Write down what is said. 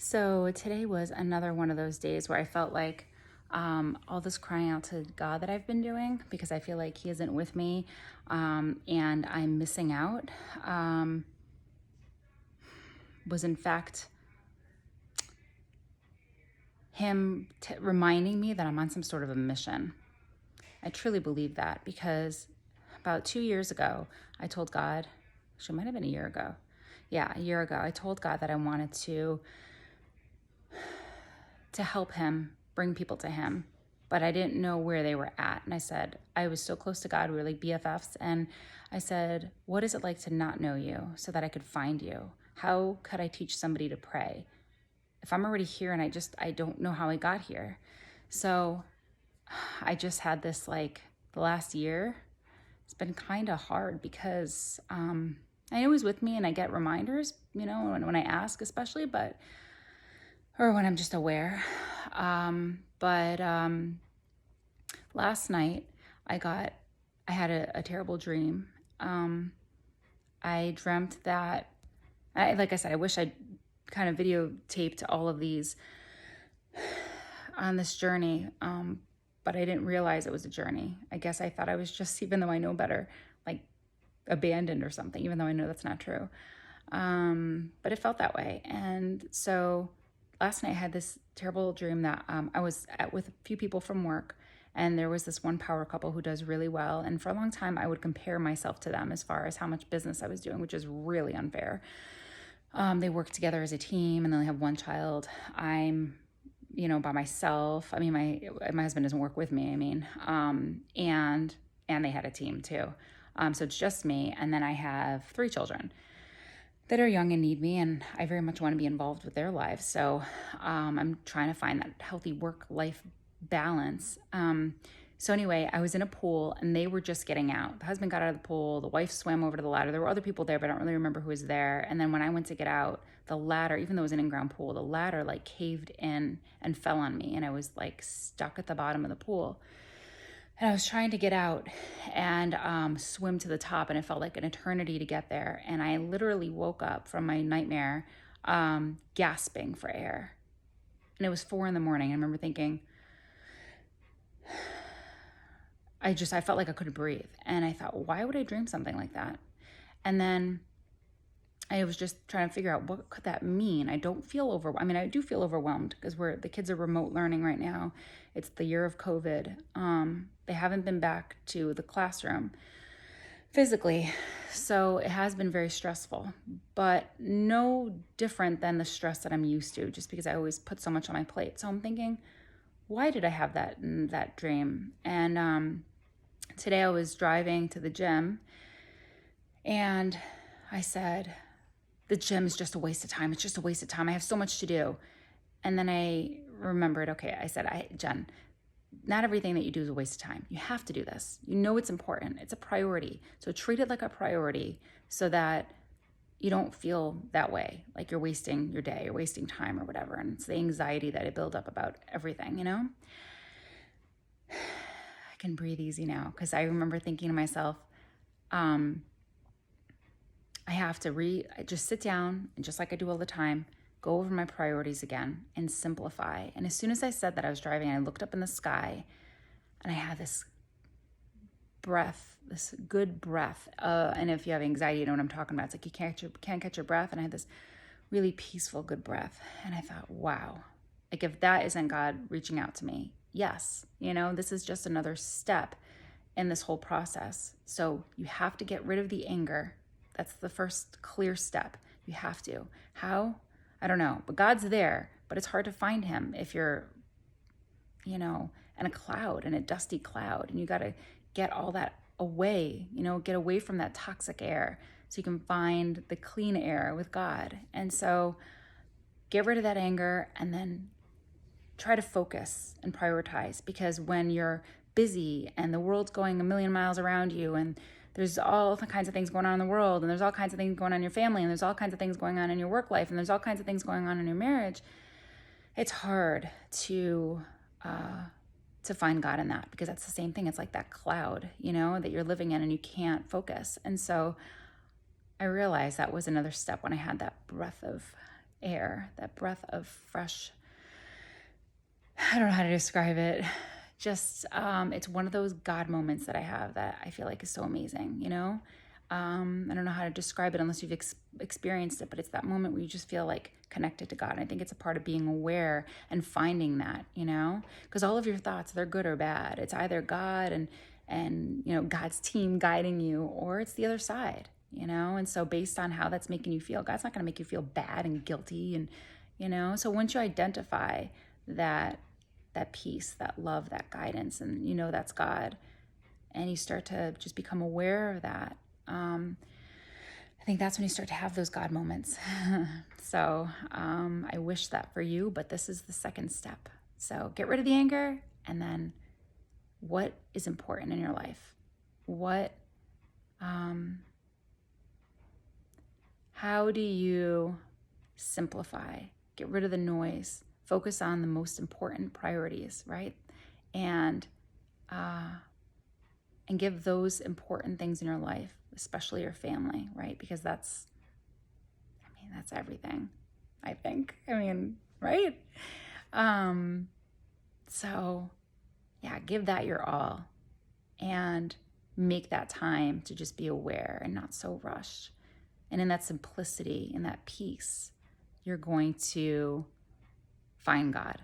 So today was another one of those days where I felt like all this crying out to God that I've been doing because I feel like He isn't with me and I'm missing out um, was in fact Him reminding me that I'm on some sort of a mission. I truly believe that because about 2 years ago, I told God, actually, it might have been a year ago. Yeah, a year ago, I told God that I wanted to help Him, bring people to Him, but I didn't know where they were at. And I said, I was so close to God, we were like BFFs. And I said, what is it like to not know you so that I could find you? How could I teach somebody to pray if I'm already here and I don't know how I got here? So I just had this like the last year. It's been kind of hard because I know He's with me and I get reminders, when I ask, especially, or when I'm just aware. But last night I had a terrible dream. I dreamt that, like I said, I wish I'd kind of videotaped all of these on this journey, but I didn't realize it was a journey. I guess I thought I was just, even though I know better, like abandoned or something, even though I know that's not true. But it felt that way. And so last night I had this terrible dream that I was with a few people from work, and there was this one power couple who does really well. And for a long time, I would compare myself to them as far as how much business I was doing, which is really unfair. They work together as a team and they only have one child. I'm, by myself. I mean, my husband doesn't work with me. And they had a team too. So it's just me. And then I have 3 children that are young and need me, and I very much want to be involved with their lives. So I'm trying to find that healthy work-life balance. So anyway, I was in a pool and they were just getting out. The husband got out of the pool, the wife swam over to the ladder. There were other people there, but I don't really remember who was there. And then when I went to get out, the ladder, even though it was an in-ground pool, the ladder like caved in and fell on me, and I was like stuck at the bottom of the pool. And I was trying to get out and swim to the top, and it felt like an eternity to get there. And I literally woke up from my nightmare gasping for air. And it was 4 a.m. I remember thinking, I felt like I couldn't breathe. And I thought, why would I dream something like that? And then I was just trying to figure out what could that mean. I don't feel overwhelmed. I mean, I do feel overwhelmed because the kids are remote learning right now. It's the year of COVID. They haven't been back to the classroom physically. So it has been very stressful, but no different than the stress that I'm used to, just because I always put so much on my plate. So I'm thinking, why did I have that dream? And today I was driving to the gym and I said, the gym is just a waste of time. It's just a waste of time. I have so much to do. And then I remembered, okay, I said, Jen, not everything that you do is a waste of time. You have to do this. You know it's important. It's a priority. So treat it like a priority so that you don't feel that way, like you're wasting your day or wasting time or whatever. And it's the anxiety that I build up about everything, I can breathe easy now because I remember thinking to myself, I have to just sit down and, just like I do all the time, go over my priorities again and simplify. And as soon as I said that, I was driving and I looked up in the sky and I had this breath, this good breath. And if you have anxiety, you know what I'm talking about. It's like you can't catch your breath. And I had this really peaceful, good breath. And I thought, wow, like if that isn't God reaching out to me, yes, this is just another step in this whole process. So you have to get rid of the anger. That's the first clear step. You have to. How? I don't know. But God's there, but it's hard to find Him if you're, in a cloud, in a dusty cloud, and you got to get all that away, get away from that toxic air so you can find the clean air with God. And so get rid of that anger and then try to focus and prioritize, because when you're busy and the world's going a million miles around you and there's all kinds of things going on in the world, and there's all kinds of things going on in your family, and there's all kinds of things going on in your work life, and there's all kinds of things going on in your marriage, it's hard to find God in that, because that's the same thing. It's like that cloud, that you're living in and you can't focus. And so I realized that was another step when I had that breath of air, that breath of fresh, I don't know how to describe it. Just, it's one of those God moments that I have that I feel like is so amazing, you know? I don't know how to describe it unless you've experienced it, but it's that moment where you just feel like connected to God. And I think it's a part of being aware and finding that, you know? Because all of your thoughts, they're good or bad. It's either God and, you know, God's team guiding you, or it's the other side, you know? And so based on how that's making you feel, God's not going to make you feel bad and guilty and, you know? So once you identify that peace, that love, that guidance, and you know that's God, and you start to just become aware of that, I think that's when you start to have those God moments. So I wish that for you, but this is the second step. So get rid of the anger, and then what is important in your life? What, how do you simplify? Get rid of the noise. Focus on the most important priorities, right? And give those important things in your life, especially your family, right? Because that's everything, I think. Right? So yeah, give that your all and make that time to just be aware and not so rushed. And in that simplicity, in that peace, you're going to find God.